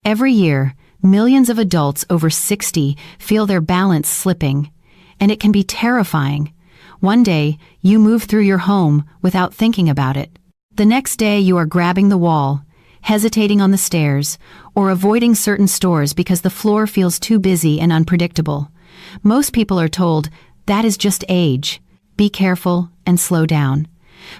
Every year, millions of adults over 60 feel their balance slipping, and it can be terrifying. One day, you move through your home without thinking about it. The next day you are grabbing the wall, hesitating on the stairs, or avoiding certain stores because the floor feels too busy and unpredictable. Most people are told, that is just age. Be careful and slow down.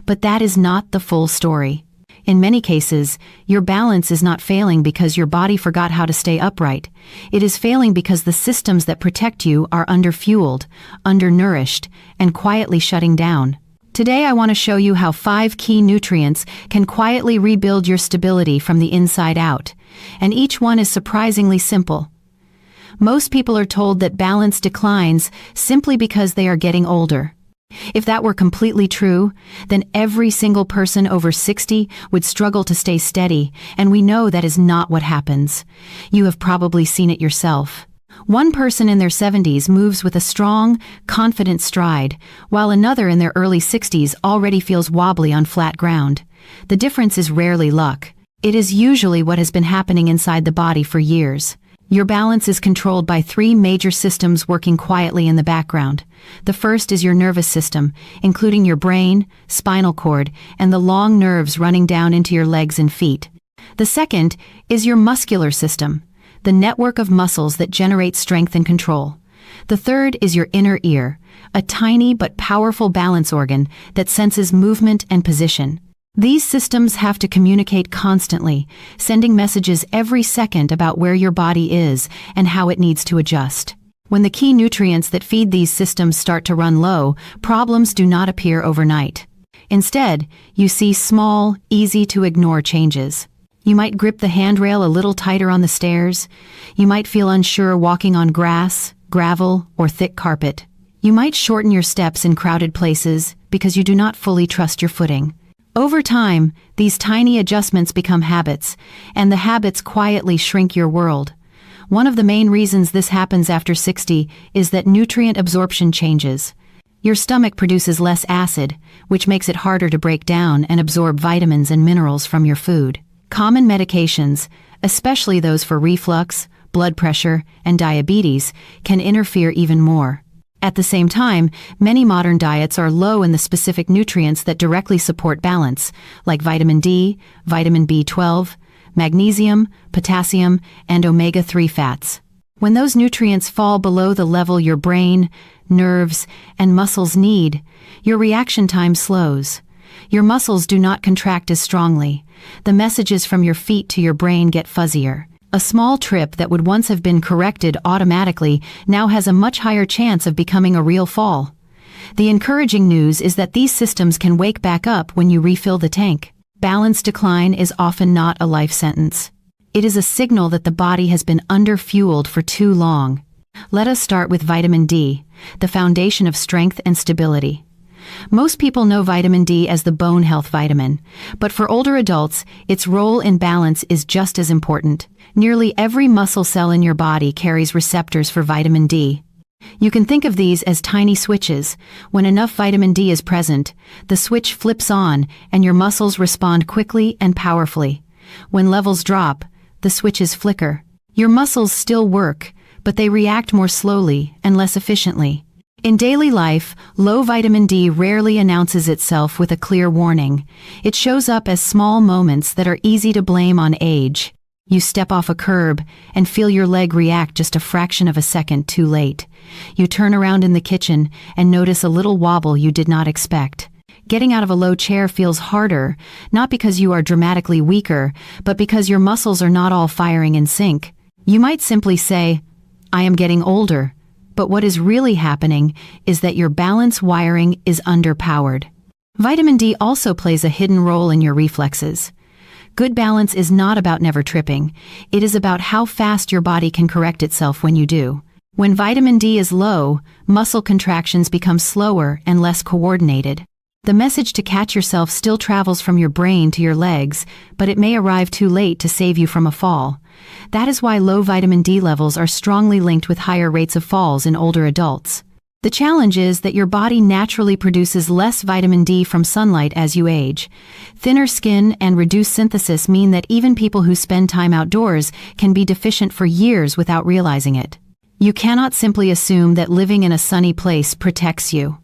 But that is not the full story. In many cases, your balance is not failing because your body forgot how to stay upright. It is failing because the systems that protect you are underfueled, undernourished, and quietly shutting down. Today I want to show you how 5 key nutrients can quietly rebuild your stability from the inside out, and each one is surprisingly simple. Most people are told that balance declines simply because they are getting older. If that were completely true, then every single person over 60 would struggle to stay steady, and we know that is not what happens. You have probably seen it yourself. One person in their 70s moves with a strong, confident stride, while another in their early 60s already feels wobbly on flat ground. The difference is rarely luck. It is usually what has been happening inside the body for years. Your balance is controlled by 3 major systems working quietly in the background. The first is your nervous system, including your brain, spinal cord, and the long nerves running down into your legs and feet. The second is your muscular system, the network of muscles that generate strength and control. The third is your inner ear, a tiny but powerful balance organ that senses movement and position. These systems have to communicate constantly, sending messages every second about where your body is and how it needs to adjust. When the key nutrients that feed these systems start to run low, problems do not appear overnight. Instead, you see small, easy-to-ignore changes. You might grip the handrail a little tighter on the stairs. You might feel unsure walking on grass, gravel, or thick carpet. You might shorten your steps in crowded places because you do not fully trust your footing. Over time, these tiny adjustments become habits, and the habits quietly shrink your world. One of the main reasons this happens after 60 is that nutrient absorption changes. Your stomach produces less acid, which makes it harder to break down and absorb vitamins and minerals from your food. Common medications, especially those for reflux, blood pressure, and diabetes, can interfere even more. At the same time, many modern diets are low in the specific nutrients that directly support balance, like vitamin D, vitamin B12, magnesium, potassium, and omega-3 fats. When those nutrients fall below the level your brain, nerves, and muscles need, your reaction time slows. Your muscles do not contract as strongly. The messages from your feet to your brain get fuzzier. A small trip that would once have been corrected automatically now has a much higher chance of becoming a real fall. The encouraging news is that these systems can wake back up when you refill the tank. Balance decline is often not a life sentence. It is a signal that the body has been underfueled for too long. Let us start with vitamin D, the foundation of strength and stability. Most people know vitamin D as the bone health vitamin, but for older adults, its role in balance is just as important. Nearly every muscle cell in your body carries receptors for vitamin D. You can think of these as tiny switches. When enough vitamin D is present, the switch flips on and your muscles respond quickly and powerfully. When levels drop, the switches flicker. Your muscles still work, but they react more slowly and less efficiently. In daily life, low vitamin D rarely announces itself with a clear warning. It shows up as small moments that are easy to blame on age. You step off a curb and feel your leg react just a fraction of a second too late. You turn around in the kitchen and notice a little wobble you did not expect. Getting out of a low chair feels harder, not because you are dramatically weaker, but because your muscles are not all firing in sync. You might simply say, "I am getting older." But what is really happening is that your balance wiring is underpowered. Vitamin D also plays a hidden role in your reflexes. Good balance is not about never tripping. It is about how fast your body can correct itself when you do. When vitamin D is low, muscle contractions become slower and less coordinated. The message to catch yourself still travels from your brain to your legs, but it may arrive too late to save you from a fall. That is why low vitamin D levels are strongly linked with higher rates of falls in older adults. The challenge is that your body naturally produces less vitamin D from sunlight as you age. Thinner skin and reduced synthesis mean that even people who spend time outdoors can be deficient for years without realizing it. You cannot simply assume that living in a sunny place protects you.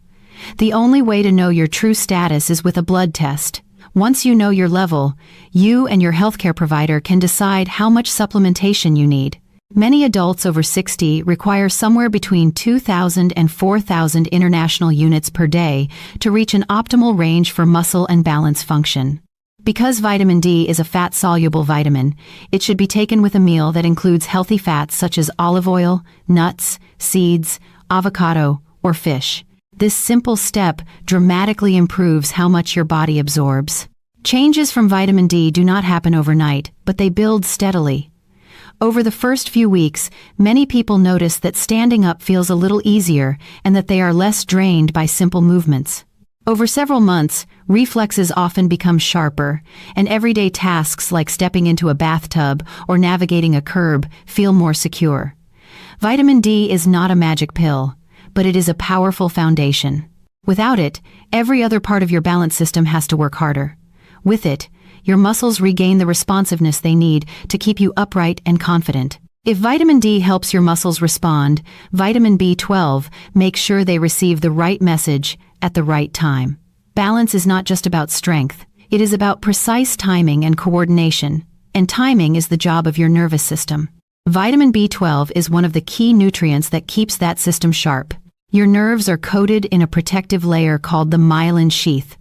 The only way to know your true status is with a blood test. Once you know your level, you and your healthcare provider can decide how much supplementation you need. Many adults over 60 require somewhere between 2,000 and 4,000 international units per day to reach an optimal range for muscle and balance function. Because vitamin D is a fat-soluble vitamin, it should be taken with a meal that includes healthy fats such as olive oil, nuts, seeds, avocado, or fish. This simple step dramatically improves how much your body absorbs. Changes from vitamin D do not happen overnight, but they build steadily. Over the first few weeks, many people notice that standing up feels a little easier and that they are less drained by simple movements. Over several months, reflexes often become sharper, and everyday tasks like stepping into a bathtub or navigating a curb feel more secure. Vitamin D is not a magic pill, but it is a powerful foundation. Without it, every other part of your balance system has to work harder. With it, your muscles regain the responsiveness they need to keep you upright and confident. If vitamin D helps your muscles respond, vitamin B12 makes sure they receive the right message at the right time. Balance is not just about strength, it is about precise timing and coordination, and timing is the job of your nervous system. Vitamin B12 is one of the key nutrients that keeps that system sharp. Your nerves are coated in a protective layer called the myelin sheath.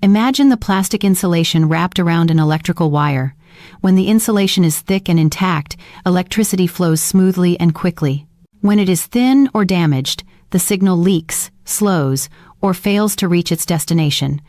Imagine the plastic insulation wrapped around an electrical wire. When the insulation is thick and intact, electricity flows smoothly and quickly. When it is thin or damaged, the signal leaks, slows, or fails to reach its destination.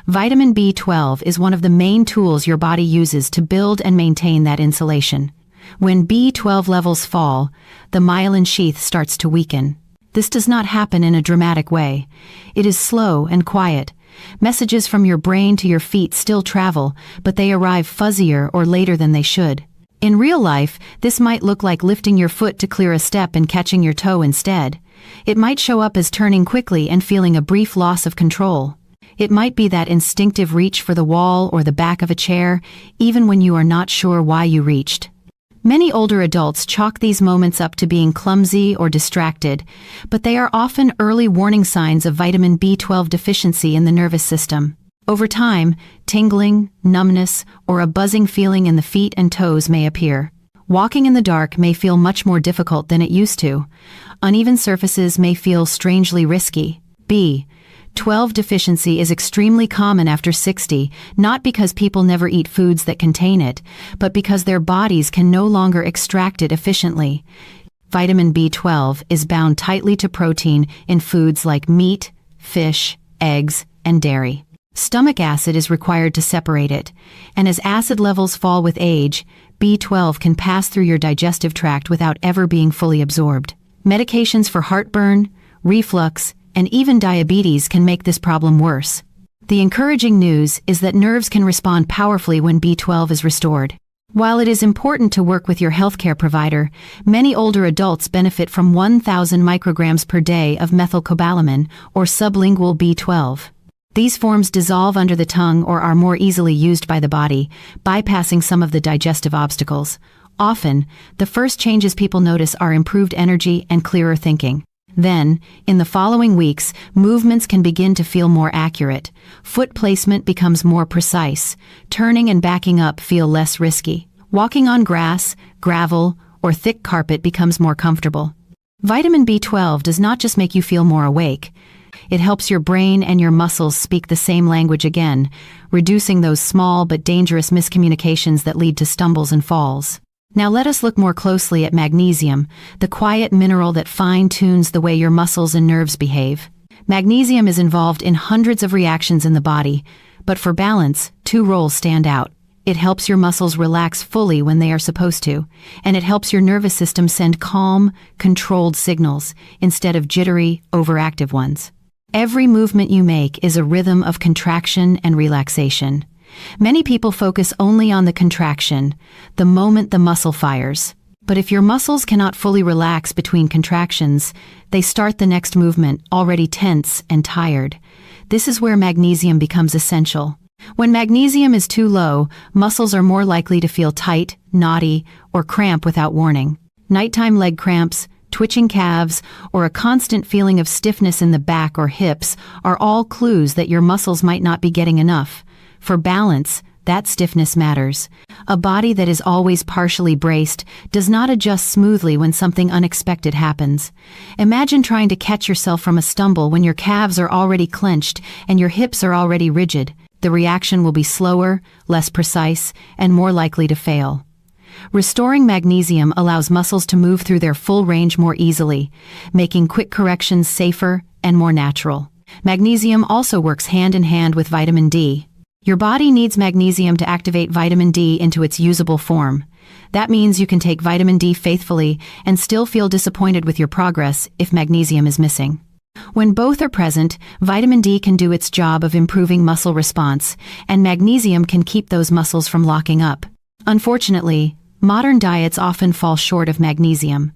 Vitamin B12 is one of the main tools your body uses to build and maintain that insulation. When B12 levels fall, the myelin sheath starts to weaken. This does not happen in a dramatic way. It is slow and quiet. Messages from your brain to your feet still travel, but they arrive fuzzier or later than they should. In real life, this might look like lifting your foot to clear a step and catching your toe instead. It might show up as turning quickly and feeling a brief loss of control. It might be that instinctive reach for the wall or the back of a chair, even when you are not sure why you reached. Many older adults chalk these moments up to being clumsy or distracted, but they are often early warning signs of vitamin B12 deficiency in the nervous system. Over time, tingling, numbness, or a buzzing feeling in the feet and toes may appear. Walking in the dark may feel much more difficult than it used to. Uneven surfaces may feel strangely risky. B12 deficiency is extremely common after 60, not because people never eat foods that contain it, but because their bodies can no longer extract it efficiently. Vitamin B12 is bound tightly to protein in foods like meat, fish, eggs, and dairy. Stomach acid is required to separate it, and as acid levels fall with age, B12 can pass through your digestive tract without ever being fully absorbed. Medications for heartburn, reflux, and even diabetes can make this problem worse. The encouraging news is that nerves can respond powerfully when B12 is restored. While it is important to work with your healthcare provider, many older adults benefit from 1,000 micrograms per day of methylcobalamin, or sublingual B12. These forms dissolve under the tongue or are more easily used by the body, bypassing some of the digestive obstacles. Often, the first changes people notice are improved energy and clearer thinking. Then, in the following weeks, movements can begin to feel more accurate. Foot placement becomes more precise. Turning and backing up feel less risky. Walking on grass, gravel, or thick carpet becomes more comfortable. Vitamin B12 does not just make you feel more awake. It helps your brain and your muscles speak the same language again, reducing those small but dangerous miscommunications that lead to stumbles and falls. Now let us look more closely at magnesium, the quiet mineral that fine-tunes the way your muscles and nerves behave. Magnesium is involved in hundreds of reactions in the body, but for balance, two roles stand out. It helps your muscles relax fully when they are supposed to, and it helps your nervous system send calm, controlled signals instead of jittery, overactive ones. Every movement you make is a rhythm of contraction and relaxation. Many people focus only on the contraction, the moment the muscle fires. But if your muscles cannot fully relax between contractions, they start the next movement already tense and tired. This is where magnesium becomes essential. When magnesium is too low, muscles are more likely to feel tight, knotty, or cramp without warning. Nighttime leg cramps, twitching calves, or a constant feeling of stiffness in the back or hips are all clues that your muscles might not be getting enough. For balance, that stiffness matters. A body that is always partially braced does not adjust smoothly when something unexpected happens. Imagine trying to catch yourself from a stumble when your calves are already clenched and your hips are already rigid. The reaction will be slower, less precise, and more likely to fail. Restoring magnesium allows muscles to move through their full range more easily, making quick corrections safer and more natural. Magnesium also works hand in hand with vitamin D. Your body needs magnesium to activate vitamin D into its usable form. That means you can take vitamin D faithfully and still feel disappointed with your progress if magnesium is missing. When both are present, vitamin D can do its job of improving muscle response, and magnesium can keep those muscles from locking up. Unfortunately, modern diets often fall short of magnesium,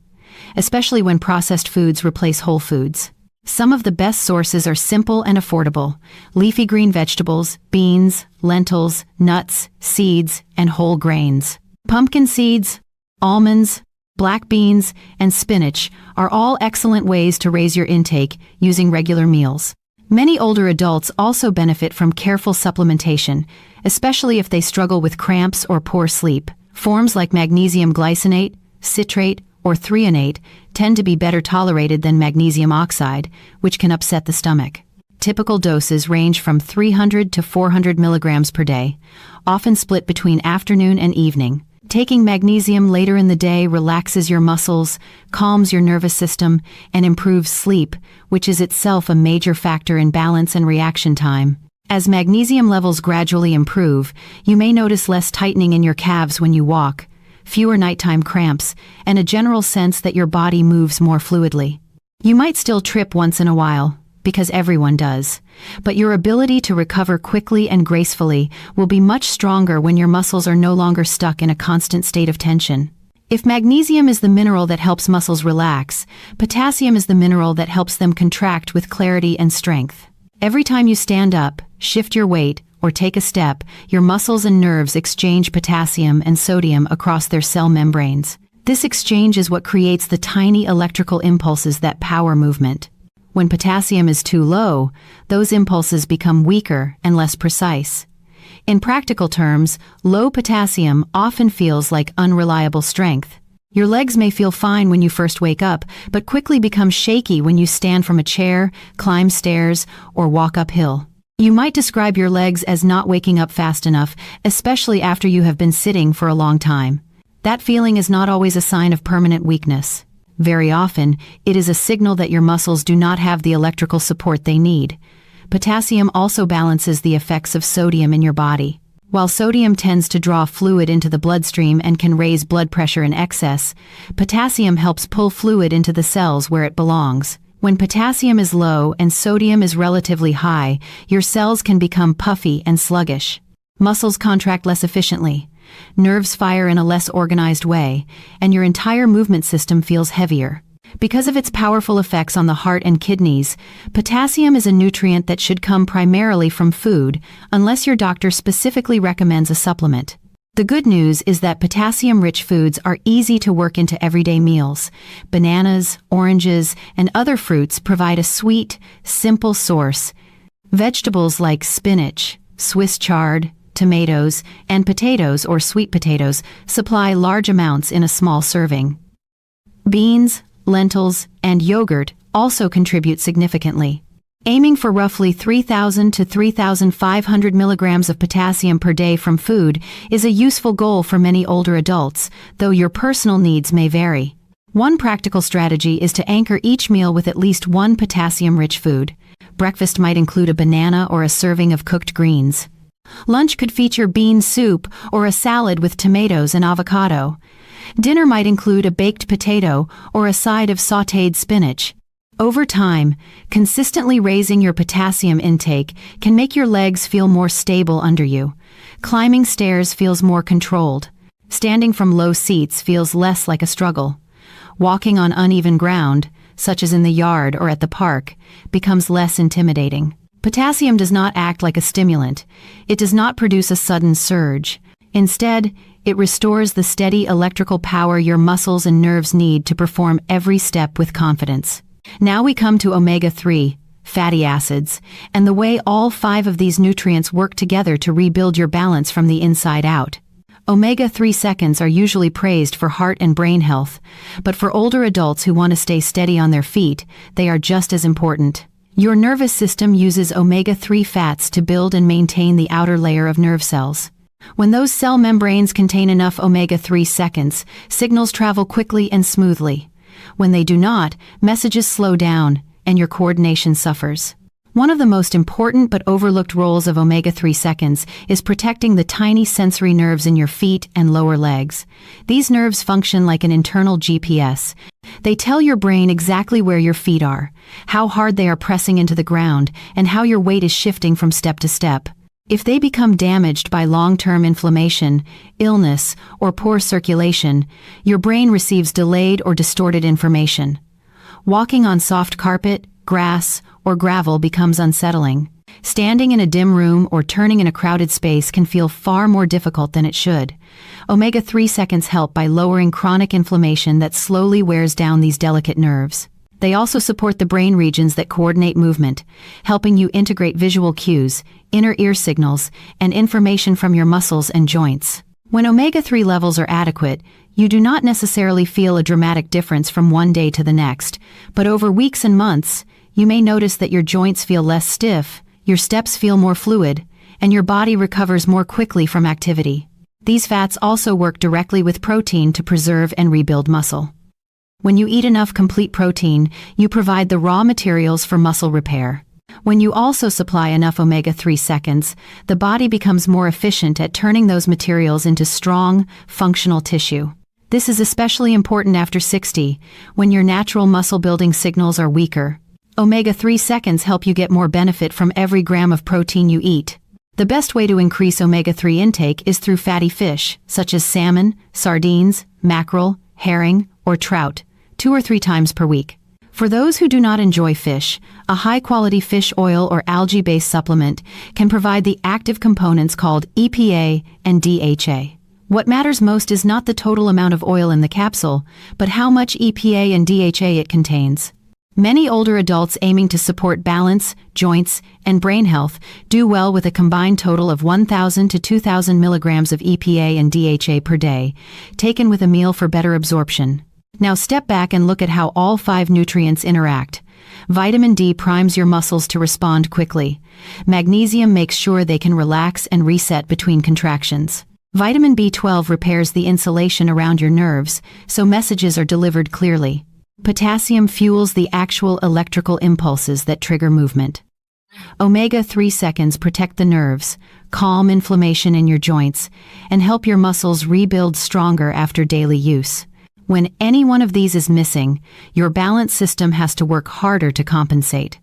especially when processed foods replace whole foods. Some of the best sources are simple and affordable: leafy green vegetables, beans, lentils, nuts, seeds, and whole grains. Pumpkin seeds, almonds, black beans, and spinach are all excellent ways to raise your intake using regular meals. Many older adults also benefit from careful supplementation, especially if they struggle with cramps or poor sleep. Forms like magnesium glycinate, citrate, or threonate tend to be better tolerated than magnesium oxide, which can upset the stomach. Typical doses range from 300 to 400 milligrams per day, often split between afternoon and evening. Taking magnesium later in the day relaxes your muscles, calms your nervous system, and improves sleep, which is itself a major factor in balance and reaction time. As magnesium levels gradually improve, you may notice less tightening in your calves when you walk, fewer nighttime cramps, and a general sense that your body moves more fluidly. You might still trip once in a while, because everyone does, but your ability to recover quickly and gracefully will be much stronger when your muscles are no longer stuck in a constant state of tension. If magnesium is the mineral that helps muscles relax, potassium is the mineral that helps them contract with clarity and strength. Every time you stand up, shift your weight, or take a step, your muscles and nerves exchange potassium and sodium across their cell membranes. This exchange is what creates the tiny electrical impulses that power movement. When potassium is too low, those impulses become weaker and less precise. In practical terms, low potassium often feels like unreliable strength. Your legs may feel fine when you first wake up, but quickly become shaky when you stand from a chair, climb stairs, or walk uphill. You might describe your legs as not waking up fast enough, especially after you have been sitting for a long time. That feeling is not always a sign of permanent weakness. Very often, it is a signal that your muscles do not have the electrical support they need. Potassium also balances the effects of sodium in your body. While sodium tends to draw fluid into the bloodstream and can raise blood pressure in excess, potassium helps pull fluid into the cells where it belongs. When potassium is low and sodium is relatively high, your cells can become puffy and sluggish. Muscles contract less efficiently. Nerves fire in a less organized way, and your entire movement system feels heavier. Because of its powerful effects on the heart and kidneys, potassium is a nutrient that should come primarily from food, unless your doctor specifically recommends a supplement. The good news is that potassium-rich foods are easy to work into everyday meals. Bananas, oranges, and other fruits provide a sweet, simple source. Vegetables like spinach, Swiss chard, tomatoes, and potatoes or sweet potatoes supply large amounts in a small serving. Beans, lentils, and yogurt also contribute significantly. Aiming for roughly 3,000 to 3,500 milligrams of potassium per day from food is a useful goal for many older adults, though your personal needs may vary. One practical strategy is to anchor each meal with at least one potassium-rich food. Breakfast might include a banana or a serving of cooked greens. Lunch could feature bean soup or a salad with tomatoes and avocado. Dinner might include a baked potato or a side of sautéed spinach. Over time, consistently raising your potassium intake can make your legs feel more stable under you. Climbing stairs feels more controlled. Standing from low seats feels less like a struggle. Walking on uneven ground, such as in the yard or at the park, becomes less intimidating. Potassium does not act like a stimulant. It does not produce a sudden surge. Instead, it restores the steady electrical power your muscles and nerves need to perform every step with confidence. Now we come to omega-3, fatty acids, and the way all 5 of these nutrients work together to rebuild your balance from the inside out. Omega-3 seconds are usually praised for heart and brain health, but for older adults who want to stay steady on their feet, they are just as important. Your nervous system uses omega-3 fats to build and maintain the outer layer of nerve cells. When those cell membranes contain enough omega-3 seconds, signals travel quickly and smoothly. When they do not, messages slow down, and your coordination suffers. One of the most important but overlooked roles of omega-3 seconds is protecting the tiny sensory nerves in your feet and lower legs. These nerves function like an internal GPS. They tell your brain exactly where your feet are, how hard they are pressing into the ground, and how your weight is shifting from step to step. If they become damaged by long-term inflammation, illness, or poor circulation, your brain receives delayed or distorted information. Walking on soft carpet, grass, or gravel becomes unsettling. Standing in a dim room or turning in a crowded space can feel far more difficult than it should. Omega-3 seconds help by lowering chronic inflammation that slowly wears down these delicate nerves. They also support the brain regions that coordinate movement, helping you integrate visual cues, inner ear signals, and information from your muscles and joints. When omega-3 levels are adequate, you do not necessarily feel a dramatic difference from one day to the next, but over weeks and months, you may notice that your joints feel less stiff, your steps feel more fluid, and your body recovers more quickly from activity. These fats also work directly with protein to preserve and rebuild muscle. When you eat enough complete protein, you provide the raw materials for muscle repair. When you also supply enough omega-3 seconds, the body becomes more efficient at turning those materials into strong, functional tissue. This is especially important after 60, when your natural muscle-building signals are weaker. Omega-3 seconds help you get more benefit from every gram of protein you eat. The best way to increase omega-3 intake is through fatty fish, such as salmon, sardines, mackerel, herring, or trout, 2 or 3 times per week. For those who do not enjoy fish, a high-quality fish oil or algae-based supplement can provide the active components called EPA and DHA. What matters most is not the total amount of oil in the capsule, but how much EPA and DHA it contains. Many older adults aiming to support balance, joints, and brain health do well with a combined total of 1,000 to 2,000 milligrams of EPA and DHA per day, taken with a meal for better absorption. Now step back and look at how all 5 nutrients interact. Vitamin D primes your muscles to respond quickly. Magnesium makes sure they can relax and reset between contractions. Vitamin B12 repairs the insulation around your nerves, so messages are delivered clearly. Potassium fuels the actual electrical impulses that trigger movement. Omega-3 seconds protect the nerves, calm inflammation in your joints, and help your muscles rebuild stronger after daily use. When any one of these is missing, your balance system has to work harder to compensate.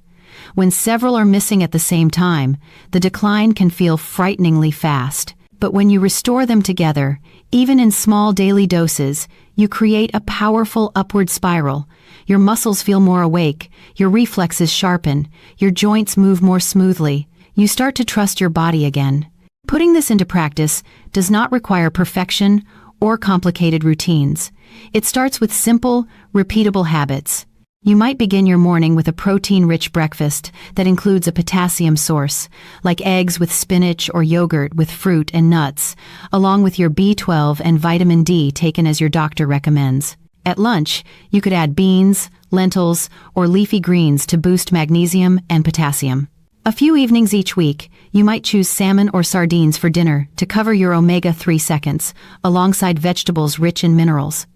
When several are missing at the same time, the decline can feel frighteningly fast. But when you restore them together, even in small daily doses, you create a powerful upward spiral. Your muscles feel more awake, your reflexes sharpen, your joints move more smoothly. You start to trust your body again. Putting this into practice does not require perfection or complicated routines. It starts with simple, repeatable habits. You might begin your morning with a protein-rich breakfast that includes a potassium source, like eggs with spinach or yogurt with fruit and nuts, along with your B12 and vitamin D taken as your doctor recommends. At lunch, you could add beans, lentils, or leafy greens to boost magnesium and potassium. A few evenings each week, you might choose salmon or sardines for dinner to cover your omega-3 seconds, alongside vegetables rich in minerals.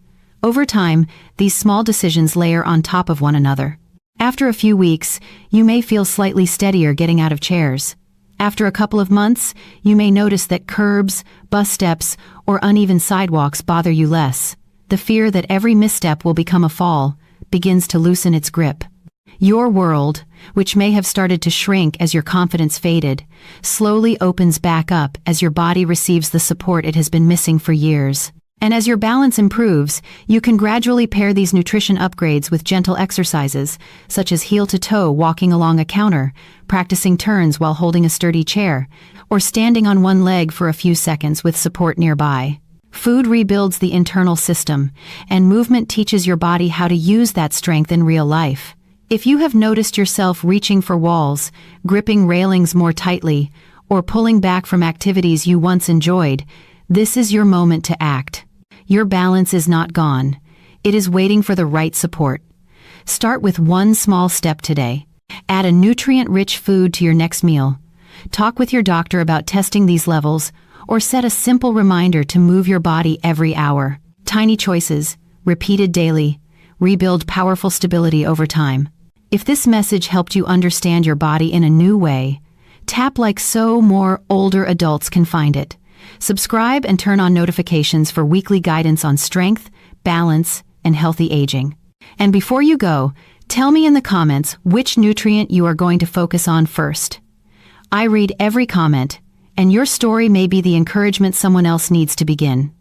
Over time, these small decisions layer on top of one another. After a few weeks, you may feel slightly steadier getting out of chairs. After a couple of months, you may notice that curbs, bus steps, or uneven sidewalks bother you less. The fear that every misstep will become a fall begins to loosen its grip. Your world, which may have started to shrink as your confidence faded, slowly opens back up as your body receives the support it has been missing for years. And as your balance improves, you can gradually pair these nutrition upgrades with gentle exercises, such as heel-to-toe walking along a counter, practicing turns while holding a sturdy chair, or standing on one leg for a few seconds with support nearby. Food rebuilds the internal system, and movement teaches your body how to use that strength in real life. If you have noticed yourself reaching for walls, gripping railings more tightly, or pulling back from activities you once enjoyed, this is your moment to act. Your balance is not gone. It is waiting for the right support. Start with one small step today. Add a nutrient-rich food to your next meal. Talk with your doctor about testing these levels, or set a simple reminder to move your body every hour. Tiny choices, repeated daily, rebuild powerful stability over time. If this message helped you understand your body in a new way, tap like so more older adults can find it. Subscribe and turn on notifications for weekly guidance on strength, balance, and healthy aging. And before you go, tell me in the comments which nutrient you are going to focus on first. I read every comment, and your story may be the encouragement someone else needs to begin.